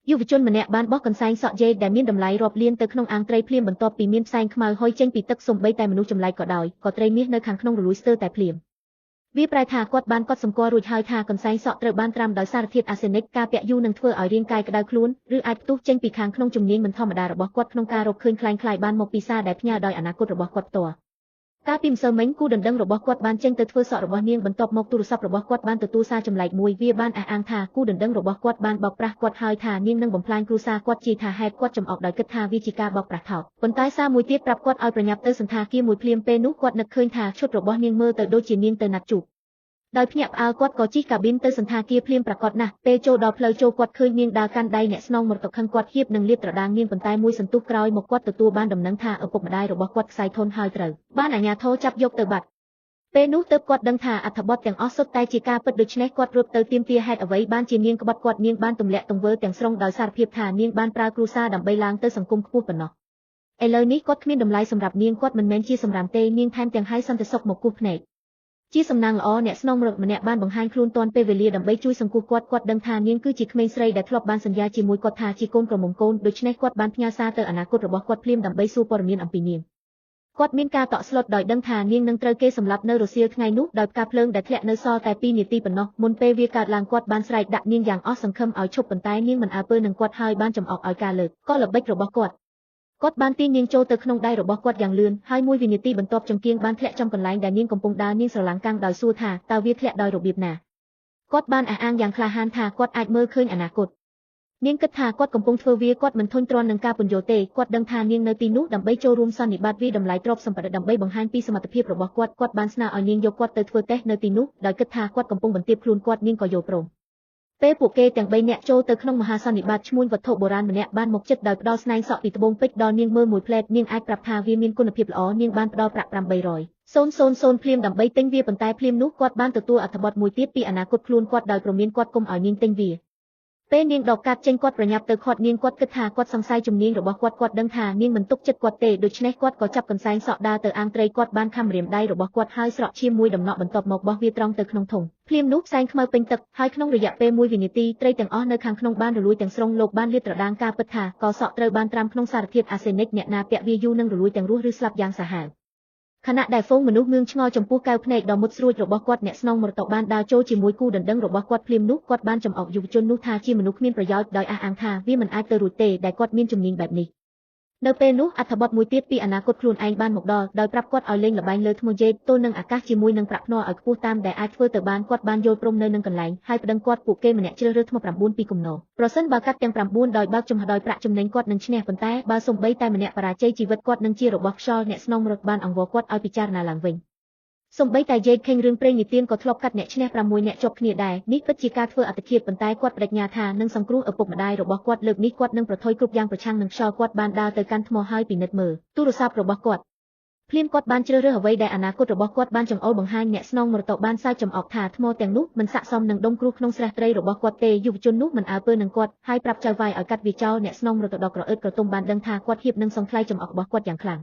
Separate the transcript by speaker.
Speaker 1: យុវជនម្នាក់បានបោះកន្សែងសក់យេដែលមានតម្លៃរាប់លានទៅក្នុងអាងត្រីភ្លាមបន្ទាប់ពីមានផ្សែងខ្មៅហុយចេញពីទឹកសូម្បីតែមនុស្សចម្លែកក៏ដោយក៏ត្រីមាសនៅខាងក្នុងរលួយស្ទើរតែភ្លាមវាប្រែថាគាត់បានកត់សម្គាល់រួចហើយថាកន្សែងសក់ត្រូវបានត្រាំដោយសារធាតុអាសេនិកការពាក់យូរនឹងធ្វើឲ្យរាងកាយក្តៅខ្លួនឬអាចផ្ទុះចេញពីខាងក្នុងជំនាញមិនធម្មតារបស់គាត់ក្នុងការរកឃើញคล้ายៗបានមកពីសារដែលផ្ញើដោយអនាគតរបស់គាត់ផ្ទាល់កាលពីម្សិលមិញគូដណ្ដឹងរបស់គាត់បានចេញទៅធ្វើសក់របស់នាងបន្ទាប់មកទូរស័ព្ទរបស់គាត់បានទទួលសារចម្លែកមួយវាបានអះអាងថាគូដណ្ដឹងរបស់គាត់បានបោកប្រាស់គាត់ហើយថានាងនឹងបំផ្លាញគ្រួសារគាត់ជាថាហេតុគាត់ចំអកដោយគិតថាវាជាការបោកប្រាស់ថោកប៉ុន្តែសារមួយទៀតប្រាប់គាត់ឲ្យប្រញាប់ទៅសន្តាគារមួយភ្លាមពេលនោះគាត់នឹកឃើញថាឈុតរបស់នាងមើលទៅដូចជានាងទៅណាត់ជួបដោយភ្ញាក់ផ្អើលគាត់ក៏ជិះកាប៊ីនទៅសន្តាគារភ្លាមប្រាកដណាស់ពេលចូលដល់ផ្លូវចូលគាត់ឃើញនាងដើរកាន់ដៃអ្នកស្នងមរតកខឹងគាត់ហៀបនឹងលាតត្រដាងនាងប៉ុន្តែមួយសន្ទុះក្រោយមកគាត់ទទួលបានដំណឹងថាឪពុកម្ដាយរបស់គាត់ខ្សែធនហើយត្រូវបានអាជ្ញាធរចាប់យកទៅបាត់ពេលនោះទើបគាត់ដឹងថាអត្ថបទទាំងអស់សុទ្ធតែជាការពិតដូច្នេះគាត់រត់ទៅទាមទារហេតុអ្វីបានជានាងក្បត់គាត់នាងបានទម្លាក់ទង្វើទាំងស្រុងដោយសារភាពថានាងបានប្រើគ្រួសារដើម្បីឡើងទៅសង្គមខ្ពស់ប៉ុណ្ណោះឥឡូវនេះគាត់គ្មានតម្លៃសម្រាប់នាងគាត់មិនមែនជាសម្រាមទេនាងថែមទាំងឲ្យសន្តិសុខមកគោះភ្នែកជាសំណាងល្អអ្នកស្នងមរតម្នាក់បានបង្ហាញខ្លួនទាន់ពេលវេលាដើម្បីជួយសង្គ្រោះគាត់ដឹងថានាងគឺជាក្មេងស្រីដែលធ្លាប់បានសន្យាជាមួយគាត់ថាជាកូនក្រមុំកូនដូច្នេះគាត់បានផ្ញើសារទៅអនាគតរបស់គាត់ភ្លាមដើម្បីសួរព័ត៌មានអំពីនាងគាត់មានការតក់ស្លុតដោយដឹងថានាងនឹងត្រូវគេសម្លាប់នៅរសៀលថ្ងៃនោះដោយផ្កាភ្លើងដែលធ្លាក់នៅសល់តែ2នាទីប៉ុណ្ណោះមុនពេលវាកើតឡើងគាត់បានស្រែកដាក់នាងយ៉ាងអស់សង្ឃឹមឲ្យឈប់ប៉ុន្តែនាងមិនអើពើនឹងគាត់ហើយបានចំអកឲ្យការលើកក៏ល្បិចរបស់គាត់បានទាញនាងចូលទៅក្នុងដៃរបស់គាត់យ៉ាងលឿនហើយមួយវិនាទីបន្ទាប់ចង្កៀងបានធ្លាក់ចំកន្លែងដែលនាងកំពុងដើរនាងស្រឡាំងកាំងដោយសួរថាតើវាធ្លាក់ដោយរបៀបណាគាត់បានអះអាងយ៉ាងក្លាហានថាគាត់អាចមើលឃើញអនាគតនាងគិតថាគាត់កំពុងធ្វើវាគាត់មិនធុញទ្រាន់នឹងការពន្យល់ទេគាត់ដឹងថានាងនៅទីនោះដើម្បីចូលរួមសន្និបាតវាតម្លៃទ្រព្យសម្បត្តិដើម្បីបង្ហាញពីសមត្ថភាពរបស់គាត់បានស្នើឲ្យនាងយកគាត់ទៅធ្វើតេស្តនៅទីនោះដោយគិតថាគាត់កំពុងបន្ទាបខ្លួនគាត់នាងក៏យល់ព្រមពេលពួកគេទាំង3នាក់ចូលទៅក្នុងមហាសន្និបាតឈ្មួញវត្ថុបុរាណម្នាក់បានមកចិត្តដោយផ្ដល់ស្នែងសក់ពីត្បូងពេជ្រដល់នាងមើលមួយផ្លែតនាងអាចប្រាប់ថាវាមានគុណភាពល្អនាងបានផ្ដល់ប្រាក់800,000ភ្លាមដើម្បីទិញវាប៉ុន្តែភ្លាមនោះគាត់បានទទួលអត្ថបទមួយទៀតពីអនាគតខ្លួនគាត់ដោយព្រមានគាត់គុំឲ្យនាងទិញវាពេលនាងដកកាត់ចេញគាត់ប្រញាប់ទៅខាត់នាងគាត់គិតថាគាត់សង្ស័យជំនាញរបស់គាត់ដឹងថានាងមិនទុកចិត្តគាត់ទេដូច្នេះគាត់ក៏ចាប់កន្សែងសក់ដើរទៅអាងត្រីគាត់បានខំរាមដៃរបស់គាត់ហើយស្រក់ឈាមមួយដំណក់បន្ទាប់មកបោះវាត្រង់ទៅក្នុងធុងភ្លាមនោះផ្សែងខ្មៅពេញទឹកហើយក្នុងរយៈពេល1វិនាទីត្រីទាំងអស់នៅខាងក្នុងបានរលួយទាំងស្រុងលោកបានលាតត្រដាងការពិតថាកសក់ត្រូវបានត្រាំក្នុងសារធាតុអាសេនិកអ្នកណាពាក់វាយូរនឹងរលួយទាំងរស់ឬស្លាប់យ៉ាងសាហាវខណៈដែលហ្វូងមនុស្សមឿងឆ្ងល់ចំពោះកែវភ្នែកដ៏មុតស្រួចរបស់គាត់អ្នកស្នងមរតកបានដើរចូលជាមួយគូដណ្ដឹងរបស់គាត់ភ្លាមនោះគាត់បានចំអកយុវជននោះថាជាមនុស្សគ្មានប្រយោជន៍ដោយអះអាងថាវាមិនអាចទៅរួចទេដែលគាត់មានជំនាញបែបនេះនៅពេលនោះអត្ថបទមួយទៀតពីអនាគតខ្លួនឯងបានមកដល់ដោយប្រាប់គាត់ឲ្យលេងល្បែងលើថ្មយេតទល់នឹងអាកាសជាមួយនឹងប្រាក់ភ្នាល់ឲ្យខ្ពស់តាមដែលអាចធ្វើទៅបានគាត់បានយល់ព្រមនៅនឹងកន្លែងហើយប្តឹងគាត់ពួកគេម្នាក់ជ្រើសរើសថ្ម9ពីគំនរប្រសិនបើកាត់ទាំង9ដោយបើកចំហដោយប្រាក់ចំណេញគាត់នឹងឈ្នះប៉ុន្តែបើសំបីតែម្នាក់បរាជ័យជីវិតគាត់នឹងជារបស់ខ្យល់អ្នកស្នងរត់បានអង្វរគាត់ឲ្យពិចារណាឡើងវិញសំបីតែយេខេងរឿងព្រេងនិទានក៏ធ្លាប់កាត់អ្នកឈ្នះ6អ្នកជាប់គ្នាដែរនេះពិតជាការធ្វើអត្តឃាតប៉ុន្តែគាត់បដិញ្ញាថានឹងសង្គ្រោះឪពុកម្ដាយរបស់គាត់លើកនេះគាត់នឹងប្រថុយគ្រប់យ៉ាងប្រឆាំងនឹងខ្យល់គាត់បានដើរទៅកាន់ថ្មហើយពិនិត្យមើលទូរស័ព្ទរបស់គាត់ភ្លាមគាត់បានជ្រើសរើសអ្វីដែលអនាគតរបស់គាត់បានចង្អុលបង្ហាញអ្នកស្នងមរតកបានសើចចំអកថាថ្មទាំងនោះមិនស័ក្តិសមនឹងដុំគ្រោះក្នុងស្រះត្រីរបស់គាត់ទេយុវជននោះមិនអើពើនឹងគាត់ហើយប្រាប់ចៅវាយឲ្យកាត់វាចោលអ្នកស្នងមរតកដ៏ក្រអឺតក្រទុំបានដឹងថាគាត់ហៀបនឹងសង្ឃ្លៃចំអករបស់គាត់យ៉ាងខ្លាំង